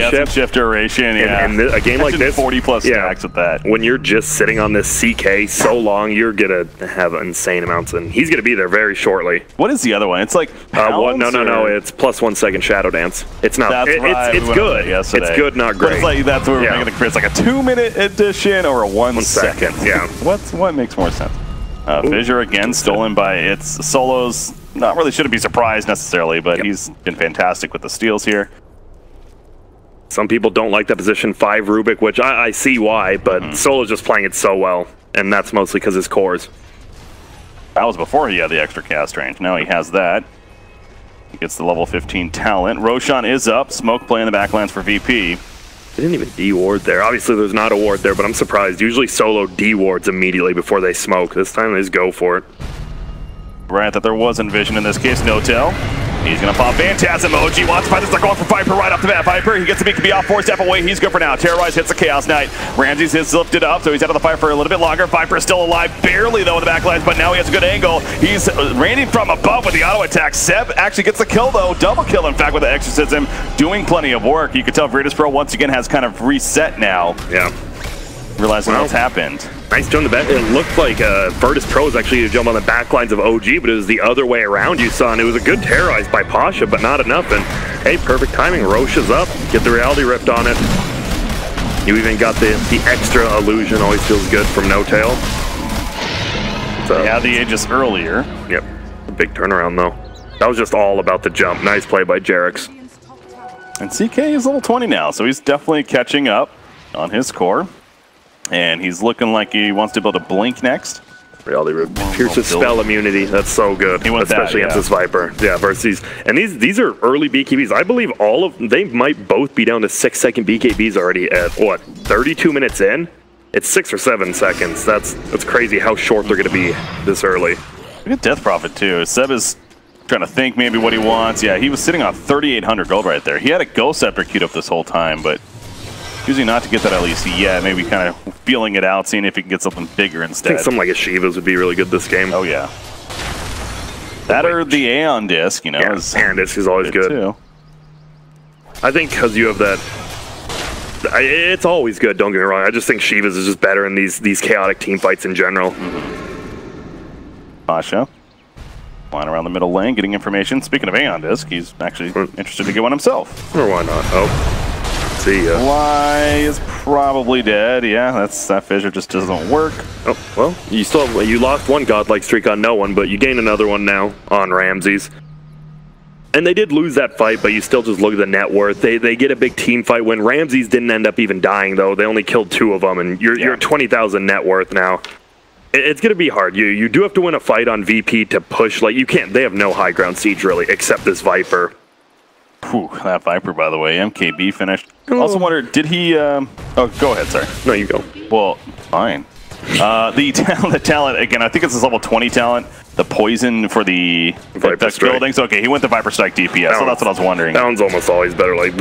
essence shift duration, yeah. And a game like this, 40+ stacks with that. When you're just sitting on this CK so long, you're gonna have insane amounts, and he's gonna be there very shortly. What is the other one? It's like no. It's +1 second Shadow Dance. It's not. That's it's good. It's good, not great. But it's like that's where we're making the crits, like a 2-minute addition or a 1 second. Yeah. What makes more sense? Fissure again stolen by its solos. Not really shouldn't be surprised necessarily, but he's been fantastic with the steals here. Some people don't like that position 5 Rubik, which I see why, but Solo's just playing it so well, and that's mostly because his cores. That was before he had the extra cast range. Now he has that. He gets the level 15 talent. Roshan is up. Smoke play in the backlands for VP. They didn't even de-ward there. Obviously, there's not a ward there, but I'm surprised. Usually, Solo de-wards immediately before they smoke. This time, they just go for it. Right, that there wasn't vision in this case. No-tell. He's going to pop Phantasm. OG wants to fight this. They're going for Viper right off the bat. Viper, he gets the BKB off 4 step away. He's good for now. Terrorize hits the Chaos Knight. Ramses is lifted up, so he's out of the fight for a little bit longer. Viper is still alive, barely though in the backlines, but now he has a good angle. He's raining from above with the auto attack. Seb actually gets the kill though. Double kill, in fact, with the Exorcism. Doing plenty of work. You can tell Virtus.pro once again has kind of reset now. Yeah. Realizing what's happened. Nice jump in the back. It looked like Virtus.pro was actually to jump on the back lines of OG, but it was the other way around you saw, and it was a good terrorize by Pasha, but not enough. And hey, perfect timing. Roche is up. Get the reality ripped on it. You even got the extra illusion. Always feels good from No Tail. So, yeah, the Aegis earlier. Yep. A big turnaround though. That was just all about the jump. Nice play by Jerix. And CK is level 20 now, so he's definitely catching up on his core. And he's looking like he wants to build a Blink next. Reality Rip pierces spell immunity. That's so good, especially against this Viper. Yeah, versus and these are early BKBs. I believe all of they might both be down to 6-second BKBs already at what 32 minutes in. It's 6 or 7 seconds. That's crazy how short they're going to be this early. Look at Death Prophet too. Seb is trying to think maybe what he wants. Yeah, he was sitting on 3,800 gold right there. He had a Ghost Scepter queued up this whole time, but choosing not to get that at least yet. Maybe kind of feeling it out, seeing if he can get something bigger instead. I think something like a Shivas would be really good this game. Oh, yeah. That or the Aeon Disc, you know. Yeah, Aeon Disc is always good. Too. I think because you have that... It's always good, don't get me wrong. I just think Shivas is just better in these chaotic team fights in general. Pasha. Flying around the middle lane, getting information. Speaking of Aeon Disc, he's actually interested to get one himself. Or why not? Oh. See ya. Fly is probably dead. Yeah, that fissure just doesn't work. Oh, well, you lost one godlike streak on no one, but you gain another one now on Ramses. And they did lose that fight, but you still just look at the net worth. They get a big team fight win. Ramses didn't end up even dying though. They only killed 2 of them, and you're 20,000 net worth now. It's gonna be hard. You do have to win a fight on VP to push. Like you can't. They have no high ground siege really, except this Viper. Whew, that Viper, by the way, MKB finished. Also wonder, did he... oh, go ahead, sorry. No, you go. Well, fine. The talent, again, I think it's his level 20 talent. The poison for the buildings. Okay, he went to Viper Strike DPS, so that's what I was wondering. That one's almost always better. Like,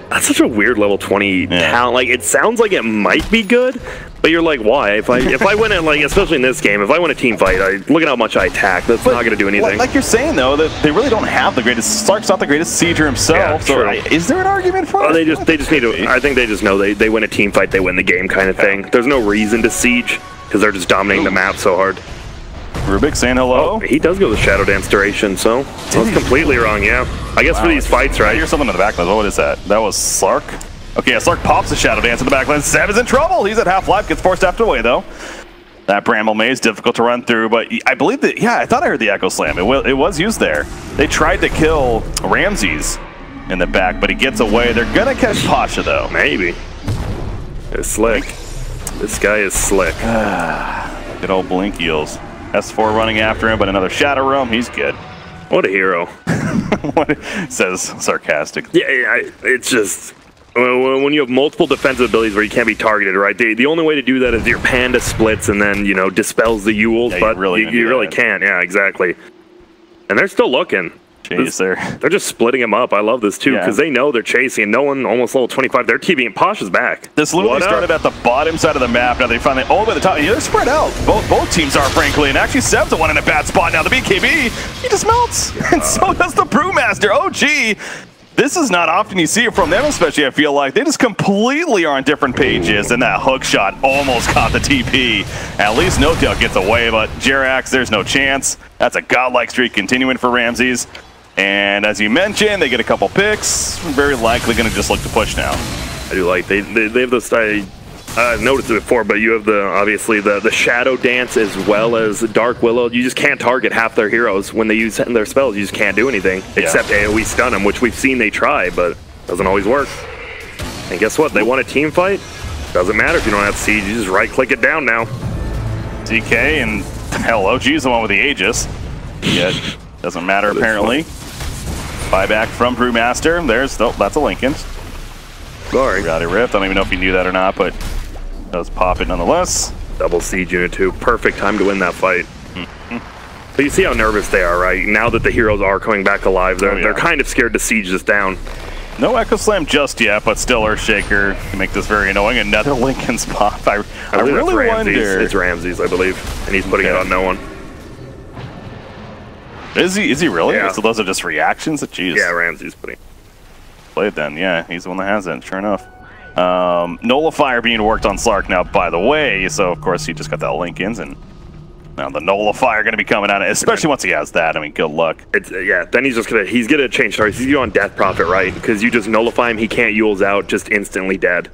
that's such a weird level 20 talent. Like, it sounds like it might be good, but you're like, why? If I win it, like, especially in this game, if I win a team fight, look at how much I attack. That's not going to do anything. Like you're saying, though, that they really don't have the greatest... Stark's not the greatest sieger himself, Yeah, so is there an argument for it? They just need to... I think they just know they win a team fight, they win the game kind of thing. There's no reason to siege, because they're just dominating the map so hard. Rubik saying hello. Oh, he does go with Shadow Dance duration, so I was completely wrong, yeah. I guess for these fights, right? I hear something in the backline. What is that? That was Slark? Okay, Slark pops the Shadow Dance in the backline. Seb is in trouble. He's at half-life, gets forced after away, though. That Bramble Maze, difficult to run through, but I believe that, yeah, I thought I heard the Echo Slam. It was used there. They tried to kill Ramses in the back, but he gets away. They're going to catch Pasha, though. Maybe. It's slick. This guy is slick. Good old Blink Eels. S4 running after him, but another Shadow Realm. He's good. What a hero. Says sarcastic. Yeah, it's just... When you have multiple defensive abilities where you can't be targeted, right? The only way to do that is your Panda splits and then, you know, dispels the Yules, but you really can't. Yeah, exactly. And they're still looking. They're just splitting him up. I love this, too, because they know they're chasing. And no one, almost level 25, they're TVing. Pasha's back. This literally started at the bottom side of the map. Now they finally all the way to the top. Yeah, they're spread out. Both teams are, frankly. And actually, Seb's the one in a bad spot now. The BKB, he just melts. And so does the Brewmaster. OG. This is not often you see it from them, especially, I feel like. They just completely are on different pages, and that hook shot almost caught the TP. At least No-Tail gets away, but Jerax, there's no chance. That's a godlike streak continuing for Ramses. And as you mentioned, they get a couple picks. Very likely going to just look to push now. I do like, they have this, I've noticed it before, but you have obviously the Shadow Dance as well as Dark Willow. You just can't target half their heroes when they use their spells. You just can't do anything except AoE stun them, which we've seen they try, but doesn't always work. And guess what? They want a team fight. Doesn't matter if you don't have siege. You just right-click it down now. DK and hell, OG is the one with the Aegis. Yet doesn't matter apparently. Buyback from Brewmaster. That's a Lincoln. Sorry. Got it ripped. I don't even know if he knew that or not, but does pop it nonetheless. Double siege unit 2. Perfect time to win that fight. But you see how nervous they are, right? Now that the heroes are coming back alive, they're kind of scared to siege this down. No Echo Slam just yet, but still Earthshaker can make this very annoying. Another Lincoln's pop. I really wonder. It's Ramses, I believe, and he's putting it on no one. Is he really? Yeah. So those are just reactions? Jeez. Yeah, Ramses putting. Play it then. Yeah, he's the one that has it. Sure enough. Nullifier being worked on Slark now, by the way. So of course he just got that Lincolns, and now the Nullifier going to be coming out, especially once he has that. I mean, good luck. Then he's gonna change targets. He's on Death Prophet, right? Because you just nullify him, he can't Yules out, just instantly dead.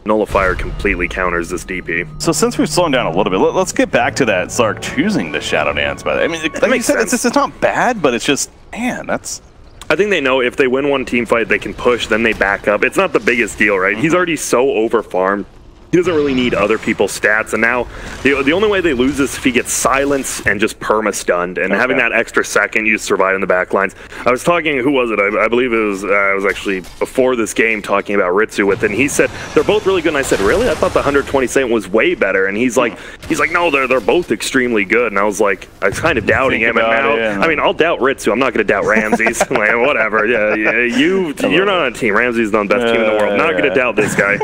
Nullifier completely counters this DP. So since we've slowed down a little bit, let's get back to that Slark choosing the Shadow Dance. But I mean, like you said, it's not bad, but it's just, man, that's... I think they know if they win one team fight, they can push, then they back up. It's not the biggest deal, right? He's already so over-farmed. He doesn't really need other people's stats, and now the only way they lose is if he gets silenced and just perma-stunned, and having that extra second, you survive in the back lines. I was talking, who was it? I believe it was, I was actually before this game talking about Ritsu with it, and he said, they're both really good, and I said, really? I thought the 120 was way better, and he's like, no, they're both extremely good, and I was like, I was kind of doubting him, and now, I mean, I'll doubt Ritsu, I'm not going to doubt Ramses, like, whatever, you're not on a team, Ramses is on the best team in the world, not going to doubt this guy.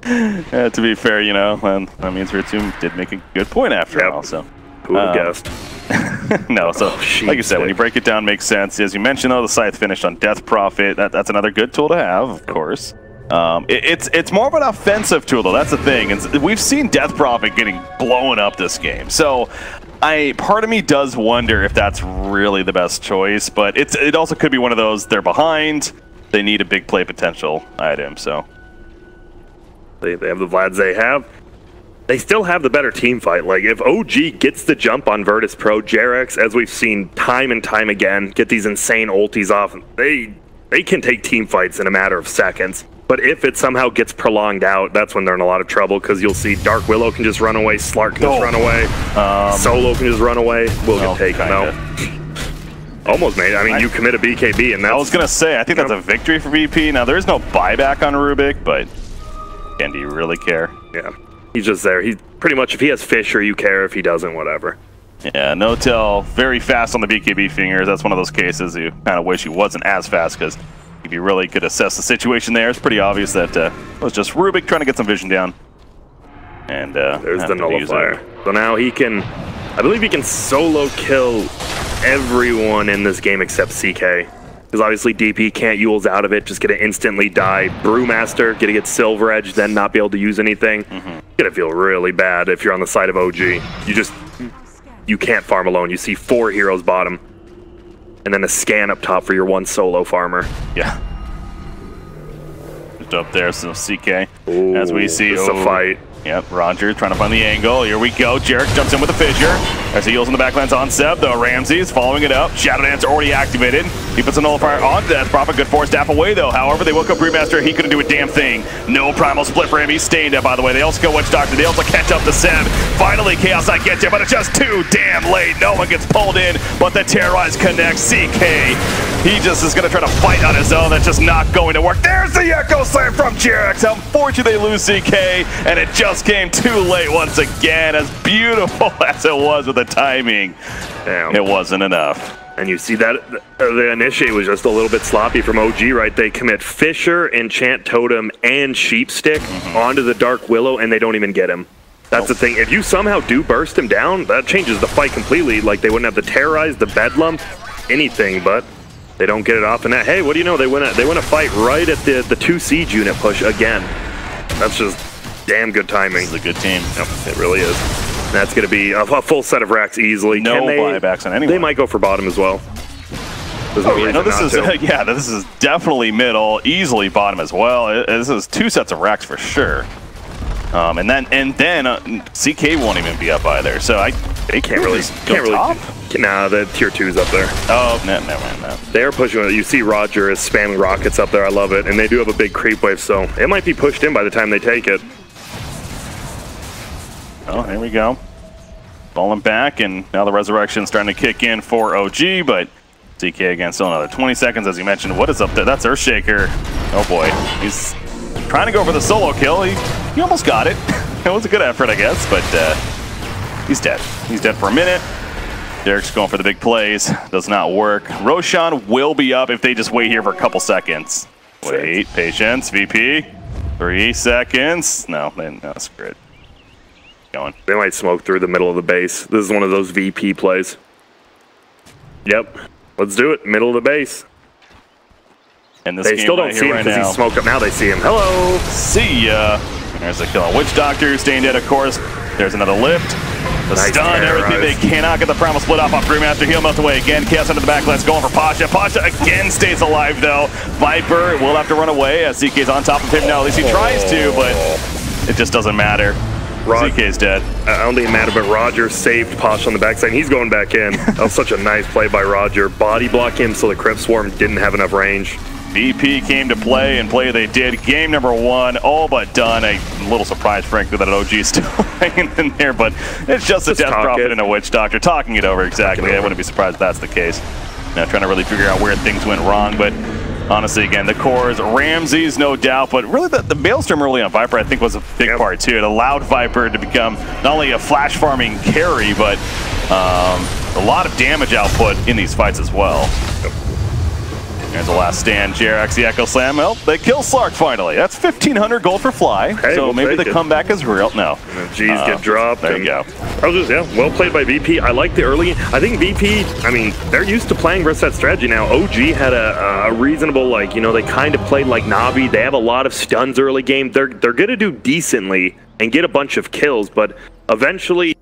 Yeah, to be fair, you know, that means Ritsu did make a good point after all. So, who would have guessed? No, so like you said, when you break it down, it makes sense. As you mentioned, though, the Scythe finished on Death Prophet. That's another good tool to have, of course. It's more of an offensive tool, though. That's the thing. And we've seen Death Prophet getting blown up this game. So, part of me does wonder if that's really the best choice. But it also could be one of those, they're behind, they need a big play potential item, so... They have the Vlads they have. They still have the better team fight. Like, if OG gets the jump on Virtus.pro, Jerax, as we've seen time and time again, get these insane ultis off, they can take team fights in a matter of seconds. But if it somehow gets prolonged out, that's when they're in a lot of trouble, because you'll see Dark Willow can just run away, Slark can just run away, Solo can just run away, we'll get taken out. Almost made it. I mean, you commit a BKB, and that's... I was going to say, I think that's a victory for VP. Now, there is no buyback on Rubik, but again, do you really care? Yeah. He's just there. He pretty much, if he has Fisher, you care. If he doesn't, whatever. Yeah, no-tell, very fast on the BKB fingers. That's one of those cases you kind of wish he wasn't as fast, because if you really could assess the situation there, it's pretty obvious that it was just Rubik trying to get some vision down. And there's the nullifier. So now he can, I believe he can solo kill everyone in this game except CK. Because obviously DP can't Yules out of it, just gonna instantly die. Brewmaster, gonna get Silver Edge, then not be able to use anything. Gonna feel really bad if you're on the side of OG. You can't farm alone. You see 4 heroes bottom. And then a scan up top for your 1 solo farmer. Yeah. Just up there, so CK. Ooh, as we see, it's a fight. Yep, Roger trying to find the angle. Here we go. Jarek jumps in with a fissure. As he heals in the backlands on Seb, though. Ramsey's following it up. Shadow Dance already activated. He puts a nullifier on Death. Prophet good 4 staff away, though. However, they woke up Brewmaster. He couldn't do a damn thing. No primal split for him. He's stained up, by the way. They also go Witch Doctor. They also catch up to Seb. Finally, Chaos Knight gets here, but it's just too damn late. No one gets pulled in, but the Terrorize connects. CK, he just is going to try to fight on his own. That's just not going to work. There's the Echo Slam from Jarek. Unfortunately, they lose CK, and it just came too late once again. As beautiful as it was with the timing, damn, it wasn't enough. And you see that the initiate was just a little bit sloppy from OG, right? They commit Fisher, Enchant Totem, and Sheep Stick onto the Dark Willow, and they don't even get him. That's the thing. If you somehow do burst him down, that changes the fight completely. Like, they wouldn't have the Terrorize, the Bedlam, anything, but they don't get it off. And that, hey, what do you know? They win a fight right at the 2 siege unit push again. That's just damn good timing. This is a good team. Yep, it really is. That's going to be a full set of racks easily. No buybacks on anyone. They might go for bottom as well. There's no reason this not is to. Yeah, this is definitely middle, easily bottom as well. This is 2 sets of racks for sure. And then CK won't even be up either. So they can't really top. Nah, the tier 2's up there. Oh, never mind that. They're pushing it. You see Roger is spamming rockets up there. I love it. And they do have a big creep wave, so it might be pushed in by the time they take it. Oh, here we go. Falling back, and now the resurrection's starting to kick in for OG, but CK again, still another 20 seconds, as you mentioned. What is up there? That's Earthshaker. Oh boy, he's trying to go for the solo kill. He almost got it. It was a good effort, I guess, but he's dead. He's dead for a minute. Derek's going for the big plays. Does not work. Roshan will be up if they just wait here for a couple seconds. Wait, patience, VP. 3 seconds. No, screw it. Going. They might smoke through the middle of the base. This is one of those VP plays. Yep. Let's do it. Middle of the base. And this they still don't see him because he's smoked up. Now they see him. Hello. See ya. There's a kill on Witch Doctor. Staying dead, of course. There's another lift. The nice stun, everything. They cannot get the primal split off Brewmaster. He'll melt away again. Chaos under the back. Let's go for Pasha. Pasha again stays alive, though. Viper will have to run away as CK's on top of him now. At least he tries to, but it just doesn't matter. CK's dead. I don't think it mattered, but Roger saved Pasha on the backside, and he's going back in. That was such a nice play by Roger. Body block him so the Crypt Swarm didn't have enough range. VP came to play, and play they did. Game number 1, all but done. A little surprised, frankly, that OG is still hanging in there, but it's just a Death Prophet and a Witch Doctor talking it over, exactly. I wouldn't be surprised if that's the case. Now trying to really figure out where things went wrong, but honestly, again, the cores, Ramsey's no doubt, but really the Maelstrom early on Viper, I think, was a big part too. It allowed Viper to become not only a flash farming carry, but a lot of damage output in these fights as well. There's the last stand, JRX, the Echo Slam. Well, they kill Slark finally. That's 1,500 gold for Fly. Hey, so maybe the comeback is real. No. And the G's get dropped. There you go. I was just, well played by VP. I like the early. I think VP, I mean, they're used to playing versus that strategy now. OG had a reasonable, like, you know, they kind of played like Navi. They have a lot of stuns early game. They're going to do decently and get a bunch of kills, but eventually